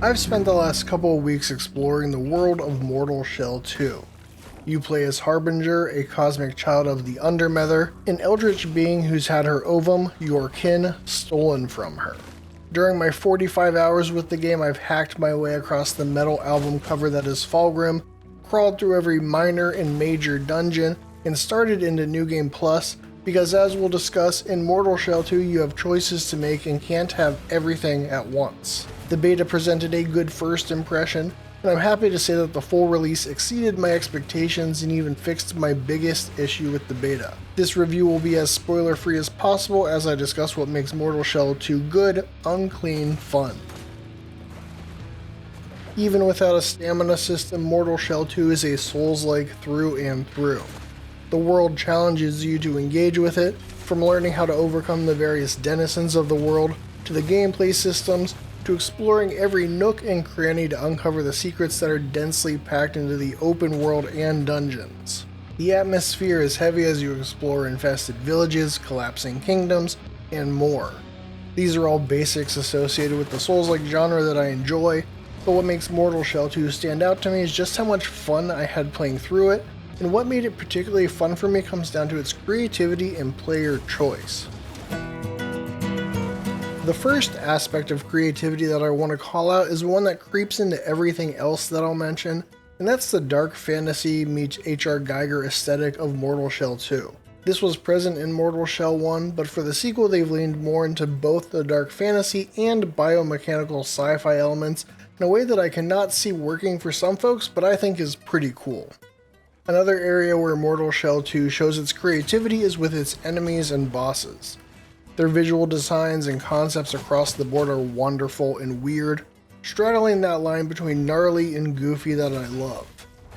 I've spent the last couple of weeks exploring the world of Mortal Shell 2. You play as Harbinger, a cosmic child of the Undermether, an eldritch being who's had her ovum, your kin, stolen from her. During my 45 hours with the game, I've hacked my way across the metal album cover that is Fulgrim, crawled through every minor and major dungeon, and started into New Game Plus, because as we'll discuss, in Mortal Shell 2 you have choices to make and can't have everything at once. The beta presented a good first impression, and I'm happy to say that the full release exceeded my expectations and even fixed my biggest issue with the beta. This review will be as spoiler free as possible as I discuss what makes Mortal Shell 2 good, unclean fun. Even without a stamina system, Mortal Shell 2 is a Soulslike through and through. The world challenges you to engage with it, from learning how to overcome the various denizens of the world, to the gameplay systems, to exploring every nook and cranny to uncover the secrets that are densely packed into the open world and dungeons. The atmosphere is heavy as you explore infested villages, collapsing kingdoms, and more. These are all basics associated with the Souls-like genre that I enjoy, but what makes Mortal Shell 2 stand out to me is just how much fun I had playing through it, and what made it particularly fun for me comes down to its creativity and player choice. The first aspect of creativity that I want to call out is one that creeps into everything else that I'll mention, and that's the dark fantasy meets H.R. Geiger aesthetic of Mortal Shell 2. This was present in Mortal Shell 1, but for the sequel they've leaned more into both the dark fantasy and biomechanical sci-fi elements in a way that I cannot see working for some folks, but I think is pretty cool. Another area where Mortal Shell 2 shows its creativity is with its enemies and bosses. Their visual designs and concepts across the board are wonderful and weird, straddling that line between gnarly and goofy that I love.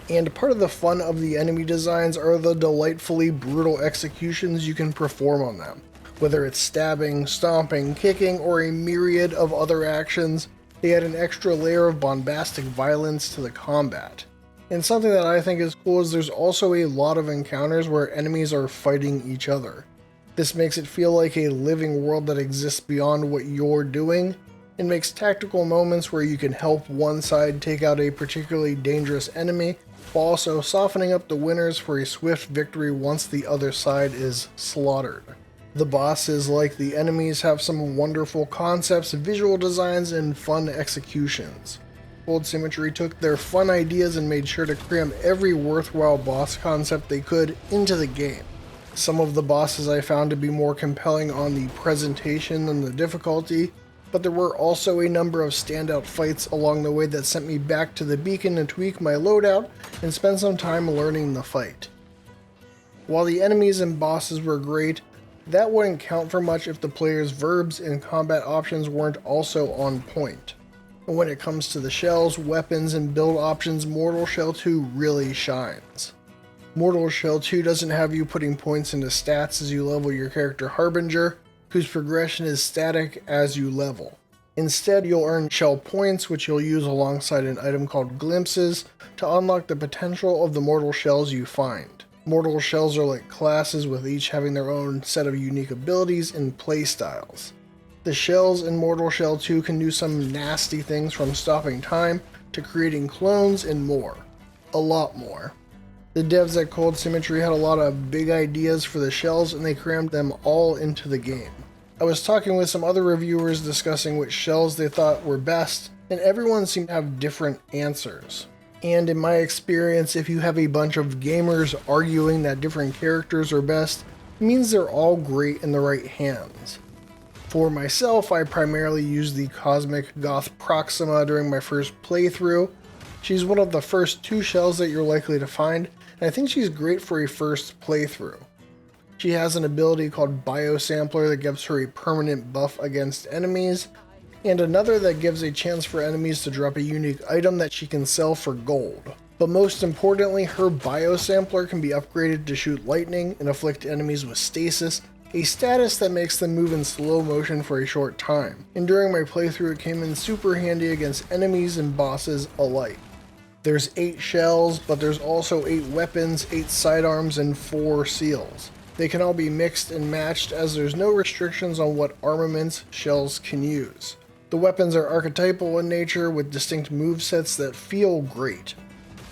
And part of the fun of the enemy designs are the delightfully brutal executions you can perform on them. Whether it's stabbing, stomping, kicking, or a myriad of other actions, they add an extra layer of bombastic violence to the combat. And something that I think is cool is there's also a lot of encounters where enemies are fighting each other. This makes it feel like a living world that exists beyond what you're doing, and makes tactical moments where you can help one side take out a particularly dangerous enemy, while also softening up the winners for a swift victory once the other side is slaughtered. The bosses, like the enemies, have some wonderful concepts, visual designs, and fun executions. Cold Symmetry took their fun ideas and made sure to cram every worthwhile boss concept they could into the game. Some of the bosses I found to be more compelling on the presentation than the difficulty, but there were also a number of standout fights along the way that sent me back to the beacon to tweak my loadout and spend some time learning the fight. While the enemies and bosses were great, that wouldn't count for much if the player's verbs and combat options weren't also on point. And when it comes to the shells, weapons, and build options, Mortal Shell 2 really shines. Mortal Shell 2 doesn't have you putting points into stats as you level your character Harbinger, whose progression is static as you level. Instead, you'll earn shell points, which you'll use alongside an item called Glimpses to unlock the potential of the mortal shells you find. Mortal shells are like classes, with each having their own set of unique abilities and playstyles. The shells in Mortal Shell 2 can do some nasty things, from stopping time to creating clones and more. A lot more. The devs at Cold Symmetry had a lot of big ideas for the shells, and they crammed them all into the game. I was talking with some other reviewers discussing which shells they thought were best, and everyone seemed to have different answers. And in my experience, if you have a bunch of gamers arguing that different characters are best, it means they're all great in the right hands. For myself, I primarily used the Cosmic Goth Proxima during my first playthrough. She's one of the first two shells that you're likely to find, and I think she's great for a first playthrough. She has an ability called Biosampler that gives her a permanent buff against enemies, and another that gives a chance for enemies to drop a unique item that she can sell for gold. But most importantly, her Biosampler can be upgraded to shoot lightning and afflict enemies with stasis, a status that makes them move in slow motion for a short time, and during my playthrough it came in super handy against enemies and bosses alike. There's 8 shells, but there's also 8 weapons, 8 sidearms, and 4 seals. They can all be mixed and matched as there's no restrictions on what armaments shells can use. The weapons are archetypal in nature with distinct movesets that feel great.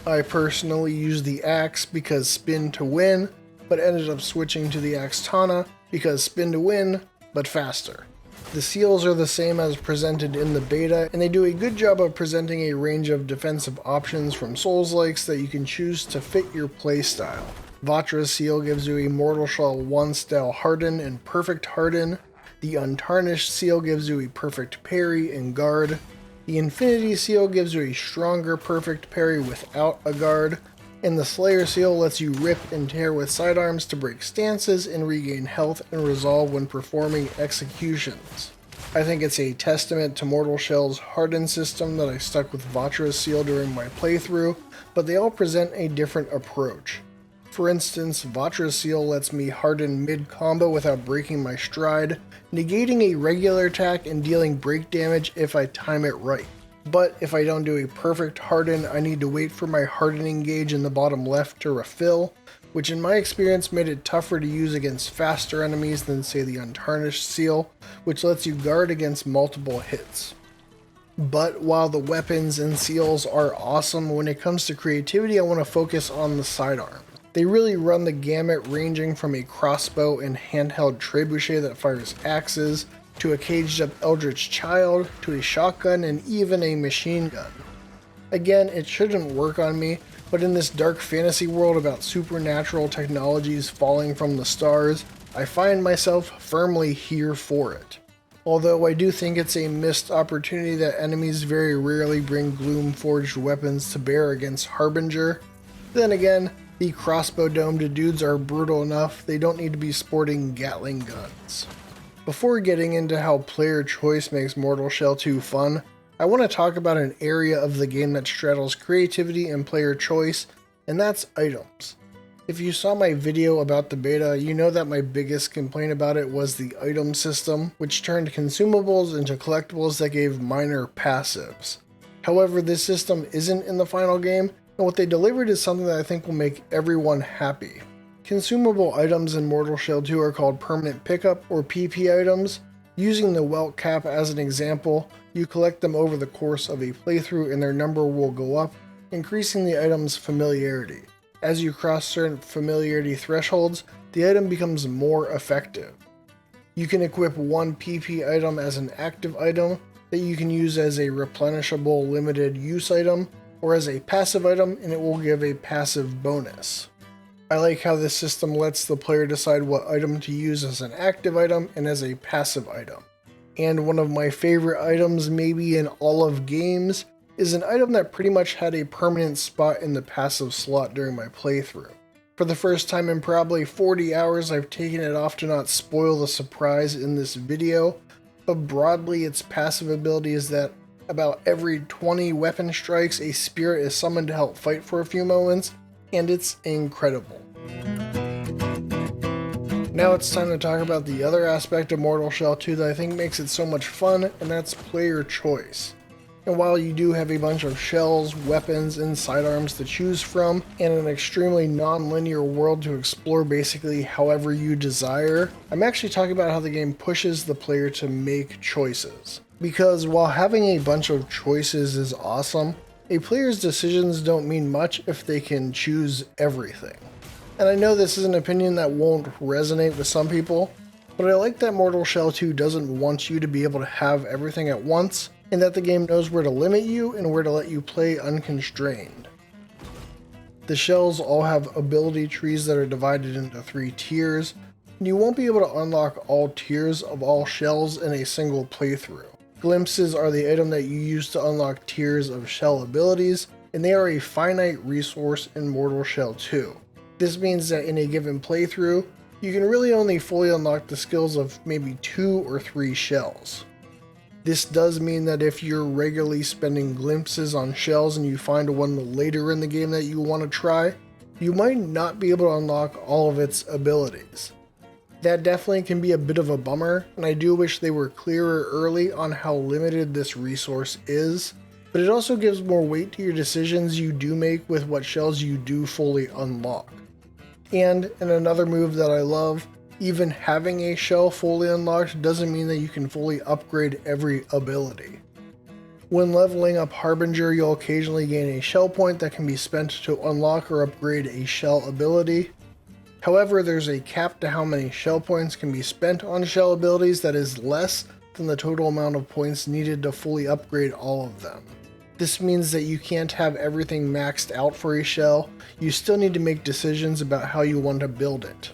I personally use the axe because spin to win, but ended up switching to the axe Tana because spin to win, but faster. The seals are the same as presented in the beta, and they do a good job of presenting a range of defensive options from Soulslikes that you can choose to fit your playstyle. Vatra's seal gives you a Mortal Shell 1 style harden and perfect harden. The Untarnished seal gives you a perfect parry and guard. The Infinity seal gives you a stronger perfect parry without a guard. And the Slayer seal lets you rip and tear with sidearms to break stances and regain health and resolve when performing executions. I think it's a testament to Mortal Shell's harden system that I stuck with Vatra's seal during my playthrough, but they all present a different approach. For instance, Vatra's seal lets me harden mid-combo without breaking my stride, negating a regular attack and dealing break damage if I time it right. But if I don't do a perfect harden, I need to wait for my hardening gauge in the bottom left to refill, which in my experience made it tougher to use against faster enemies than say the Untarnished seal, which lets you guard against multiple hits. But while the weapons and seals are awesome, when it comes to creativity I want to focus on the sidearms. They really run the gamut, ranging from a crossbow and handheld trebuchet that fires axes, to a caged up eldritch child, to a shotgun, and even a machine gun. Again, it shouldn't work on me, but in this dark fantasy world about supernatural technologies falling from the stars, I find myself firmly here for it. Although I do think it's a missed opportunity that enemies very rarely bring gloom-forged weapons to bear against Harbinger. Then again, the crossbow-domed dudes are brutal enough, they don't need to be sporting Gatling guns. Before getting into how player choice makes Mortal Shell 2 fun, I want to talk about an area of the game that straddles creativity and player choice, and that's items. If you saw my video about the beta, you know that my biggest complaint about it was the item system, which turned consumables into collectibles that gave minor passives. However, this system isn't in the final game, and what they delivered is something that I think will make everyone happy. Consumable items in Mortal Shell 2 are called permanent pickup or PP items. Using the welt cap as an example, you collect them over the course of a playthrough and their number will go up, increasing the item's familiarity. As you cross certain familiarity thresholds, the item becomes more effective. You can equip one PP item as an active item that you can use as a replenishable limited use item, or as a passive item, and it will give a passive bonus. I like how this system lets the player decide what item to use as an active item and as a passive item. And one of my favorite items maybe in all of games is an item that pretty much had a permanent spot in the passive slot during my playthrough. For the first time in probably 40 hours I've taken it off to not spoil the surprise in this video, but broadly its passive ability is that about every 20 weapon strikes, a spirit is summoned to help fight for a few moments, and it's incredible. Now it's time to talk about the other aspect of Mortal Shell 2 that I think makes it so much fun, and that's player choice. And while you do have a bunch of shells, weapons, and sidearms to choose from, and an extremely non-linear world to explore basically however you desire, I'm actually talking about how the game pushes the player to make choices. Because while having a bunch of choices is awesome, a player's decisions don't mean much if they can choose everything. And I know this is an opinion that won't resonate with some people, but I like that Mortal Shell 2 doesn't want you to be able to have everything at once, and that the game knows where to limit you and where to let you play unconstrained. The shells all have ability trees that are divided into 3 tiers, and you won't be able to unlock all tiers of all shells in a single playthrough. Glimpses are the item that you use to unlock tiers of shell abilities, and they are a finite resource in Mortal Shell 2. This means that in a given playthrough, you can really only fully unlock the skills of maybe 2 or 3 shells. This does mean that if you're regularly spending glimpses on shells and you find one later in the game that you want to try, you might not be able to unlock all of its abilities. That definitely can be a bit of a bummer, and I do wish they were clearer early on how limited this resource is, but it also gives more weight to your decisions you do make with what shells you do fully unlock. And in another move that I love, even having a shell fully unlocked doesn't mean that you can fully upgrade every ability. When leveling up Harbinger, you'll occasionally gain a shell point that can be spent to unlock or upgrade a shell ability. However, there's a cap to how many shell points can be spent on shell abilities that is less than the total amount of points needed to fully upgrade all of them. This means that you can't have everything maxed out for a shell, you still need to make decisions about how you want to build it.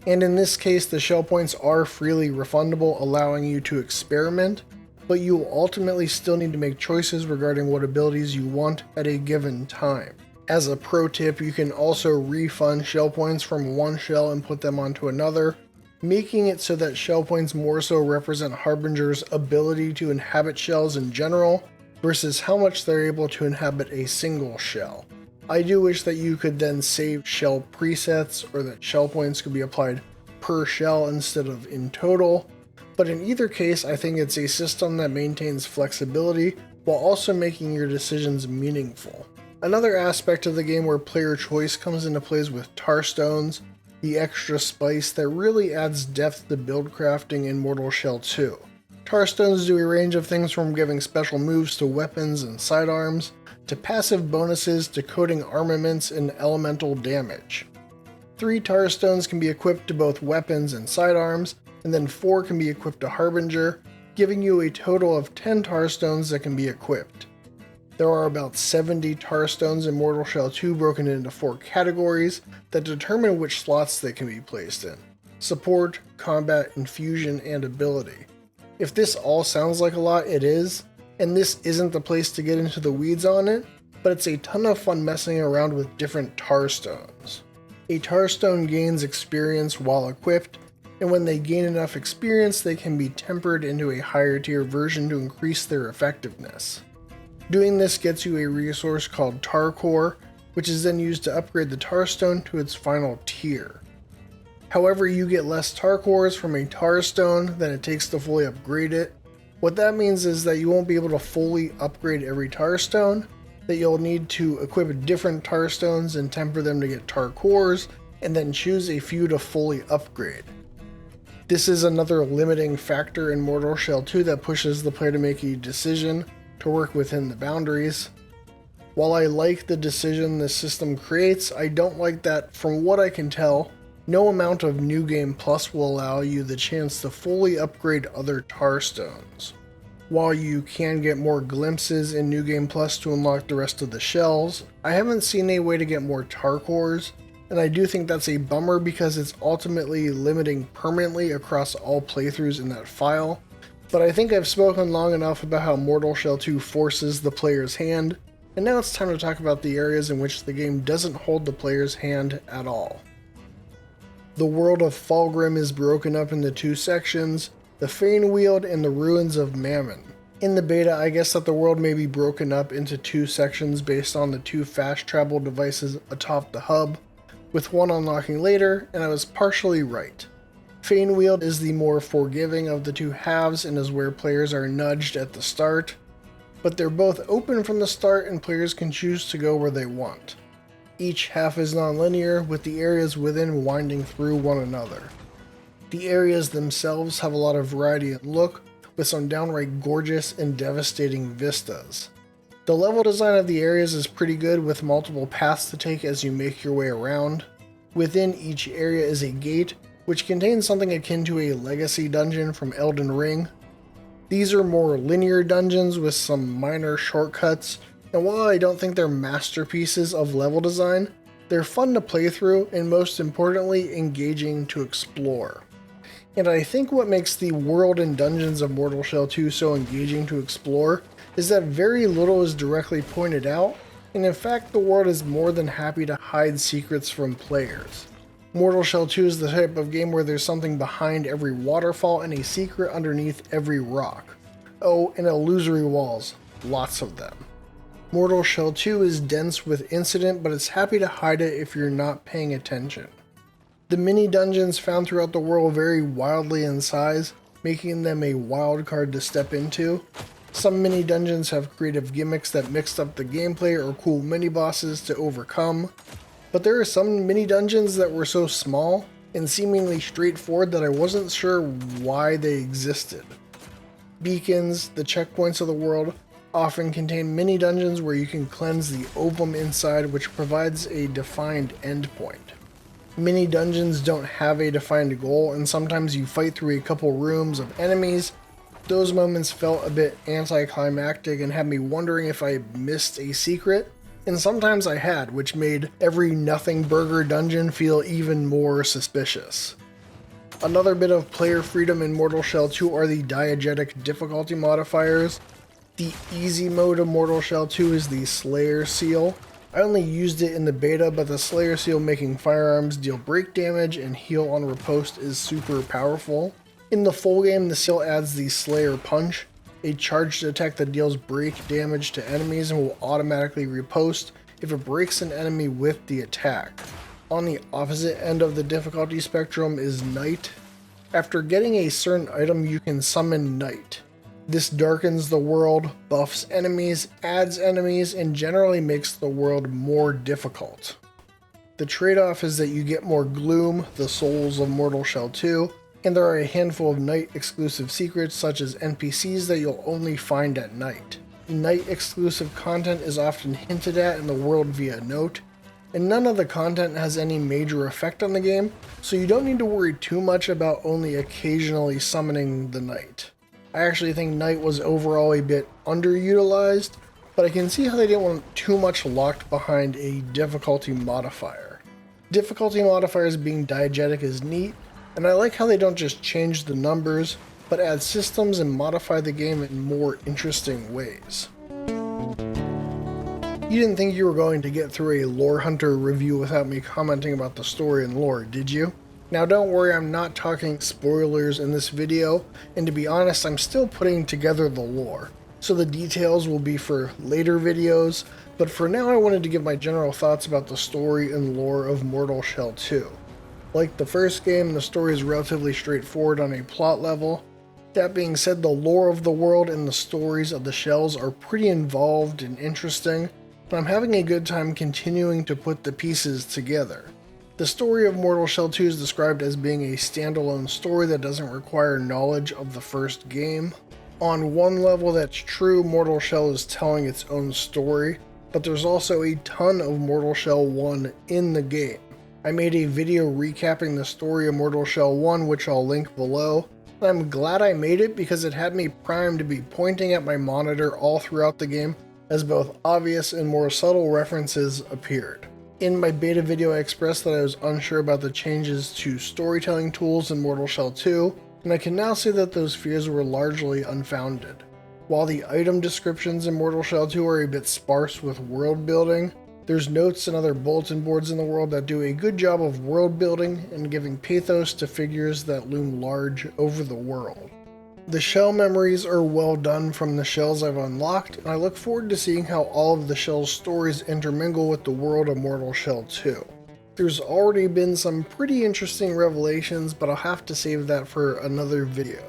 And in this case, the shell points are freely refundable, allowing you to experiment, but you will ultimately still need to make choices regarding what abilities you want at a given time. As a pro tip, you can also refund shell points from one shell and put them onto another, making it so that shell points more so represent Harbinger's ability to inhabit shells in general, versus how much they're able to inhabit a single shell. I do wish that you could then save shell presets, or that shell points could be applied per shell instead of in total, but in either case I think it's a system that maintains flexibility while also making your decisions meaningful. Another aspect of the game where player choice comes into play is with tar stones, the extra spice that really adds depth to build crafting in Mortal Shell 2. Tar stones do a range of things from giving special moves to weapons and sidearms, to passive bonuses to coating armaments and elemental damage. 3 tar stones can be equipped to both weapons and sidearms, and then 4 can be equipped to Harbinger, giving you a total of 10 tar stones that can be equipped. There are about 70 tar stones in Mortal Shell 2 broken into 4 categories that determine which slots they can be placed in: support, combat, infusion, and ability. If this all sounds like a lot, it is, and this isn't the place to get into the weeds on it, but it's a ton of fun messing around with different tar stones. A tar stone gains experience while equipped, and when they gain enough experience they can be tempered into a higher tier version to increase their effectiveness. Doing this gets you a resource called Tar Core, which is then used to upgrade the tar stone to its final tier. However, you get less tar cores from a tar stone than it takes to fully upgrade it. What that means is that you won't be able to fully upgrade every tar stone, that you'll need to equip different tar stones and temper them to get tar cores, and then choose a few to fully upgrade. This is another limiting factor in Mortal Shell 2 that pushes the player to make a decision to work within the boundaries. While I like the decision this system creates, I don't like that, from what I can tell, no amount of New Game Plus will allow you the chance to fully upgrade other tar stones. While you can get more glimpses in New Game Plus to unlock the rest of the shells, I haven't seen a way to get more tar cores, and I do think that's a bummer because it's ultimately limiting permanently across all playthroughs in that file. But I think I've spoken long enough about how Mortal Shell 2 forces the player's hand, and now it's time to talk about the areas in which the game doesn't hold the player's hand at all. The world of Fulgrim is broken up into 2 sections, the Faneweald and the Ruins of Mammon. In the beta, I guess that the world may be broken up into 2 sections based on the 2 fast travel devices atop the hub, with one unlocking later, and I was partially right. Faneweald is the more forgiving of the 2 halves and is where players are nudged at the start, but they're both open from the start and players can choose to go where they want. Each half is non-linear, with the areas within winding through one another. The areas themselves have a lot of variety in look, with some downright gorgeous and devastating vistas. The level design of the areas is pretty good, with multiple paths to take as you make your way around. Within each area is a gate, which contains something akin to a legacy dungeon from Elden Ring. These are more linear dungeons with some minor shortcuts, and while I don't think they're masterpieces of level design, they're fun to play through and most importantly engaging to explore. And I think what makes the world and dungeons of Mortal Shell 2 so engaging to explore is that very little is directly pointed out, and in fact the world is more than happy to hide secrets from players. Mortal Shell 2 is the type of game where there's something behind every waterfall and a secret underneath every rock. Oh, and illusory walls, lots of them. Mortal Shell 2 is dense with incident, but it's happy to hide it if you're not paying attention. The mini dungeons found throughout the world vary wildly in size, making them a wild card to step into. Some mini dungeons have creative gimmicks that mix up the gameplay or cool mini bosses to overcome. But there are some mini dungeons that were so small and seemingly straightforward that I wasn't sure why they existed. Beacons, the checkpoints of the world, often contain mini dungeons where you can cleanse the ovum inside, which provides a defined endpoint. Mini dungeons don't have a defined goal, and sometimes you fight through a couple rooms of enemies. Those moments felt a bit anticlimactic and had me wondering if I missed a secret, and sometimes I had, which made every nothing burger dungeon feel even more suspicious. Another bit of player freedom in Mortal Shell 2 are the diegetic difficulty modifiers. The easy mode of Mortal Shell 2 is the Slayer Seal. I only used it in the beta, but the Slayer Seal making firearms deal break damage and heal on riposte is super powerful. In the full game, the seal adds the Slayer Punch, a charged attack that deals break damage to enemies and will automatically riposte if it breaks an enemy with the attack. On the opposite end of the difficulty spectrum is Night. After getting a certain item, you can summon Night. This darkens the world, buffs enemies, adds enemies, and generally makes the world more difficult. The trade-off is that you get more Gloom, the souls of Mortal Shell 2, and there are a handful of Night exclusive secrets such as NPCs that you'll only find at night. Night exclusive content is often hinted at in the world via note, and none of the content has any major effect on the game, so you don't need to worry too much about only occasionally summoning the Night. I actually think Night was overall a bit underutilized, but I can see how they didn't want too much locked behind a difficulty modifier. Difficulty modifiers being diegetic is neat, and I like how they don't just change the numbers, but add systems and modify the game in more interesting ways. You didn't think you were going to get through a Lore Hunter review without me commenting about the story and lore, did you? Now don't worry, I'm not talking spoilers in this video, and to be honest, I'm still putting together the lore, so the details will be for later videos, but for now I wanted to give my general thoughts about the story and lore of Mortal Shell 2. Like the first game, the story is relatively straightforward on a plot level. That being said, the lore of the world and the stories of the shells are pretty involved and interesting, and I'm having a good time continuing to put the pieces together. The story of Mortal Shell 2 is described as being a standalone story that doesn't require knowledge of the first game. On one level that's true, Mortal Shell is telling its own story, but there's also a ton of Mortal Shell 1 in the game. I made a video recapping the story of Mortal Shell 1, which I'll link below, and I'm glad I made it because it had me primed to be pointing at my monitor all throughout the game as both obvious and more subtle references appeared. In my beta video I expressed that I was unsure about the changes to storytelling tools in Mortal Shell 2, and I can now say that those fears were largely unfounded. While the item descriptions in Mortal Shell 2 are a bit sparse with world building, there's notes and other bulletin boards in the world that do a good job of world building and giving pathos to figures that loom large over the world. The shell memories are well done from the shells I've unlocked, and I look forward to seeing how all of the shell's stories intermingle with the world of Mortal Shell 2. There's already been some pretty interesting revelations, but I'll have to save that for another video.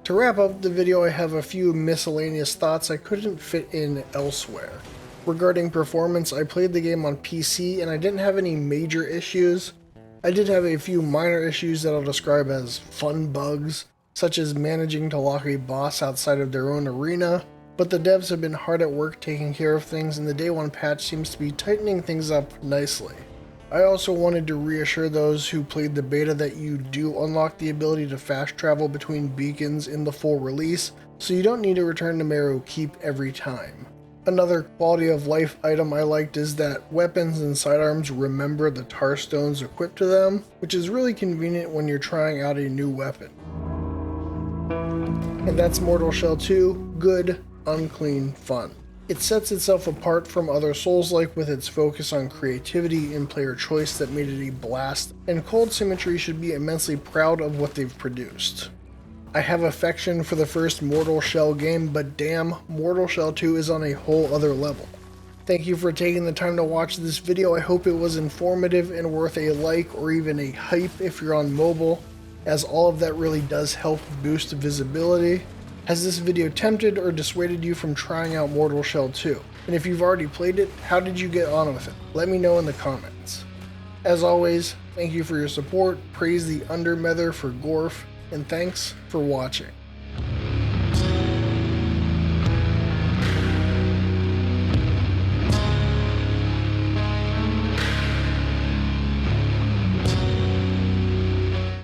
To wrap up the video, I have a few miscellaneous thoughts I couldn't fit in elsewhere. Regarding performance, I played the game on PC and I didn't have any major issues. I did have a few minor issues that I'll describe as fun bugs, such as managing to lock a boss outside of their own arena, but the devs have been hard at work taking care of things and the day one patch seems to be tightening things up nicely. I also wanted to reassure those who played the beta that you do unlock the ability to fast travel between beacons in the full release, so you don't need to return to Marrow Keep every time. Another quality of life item I liked is that weapons and sidearms remember the tar stones equipped to them, which is really convenient when you're trying out a new weapon. And that's Mortal Shell 2, good, unclean fun. It sets itself apart from other Soulslike with its focus on creativity and player choice that made it a blast, and Cold Symmetry should be immensely proud of what they've produced. I have affection for the first Mortal Shell game, but damn, Mortal Shell 2 is on a whole other level. Thank you for taking the time to watch this video. I hope it was informative and worth a like or even a hype if you're on mobile, as all of that really does help boost visibility. Has this video tempted or dissuaded you from trying out Mortal Shell 2? And if you've already played it, how did you get on with it? Let me know in the comments. As always, thank you for your support, praise the Undermether for Gorf, and thanks for watching.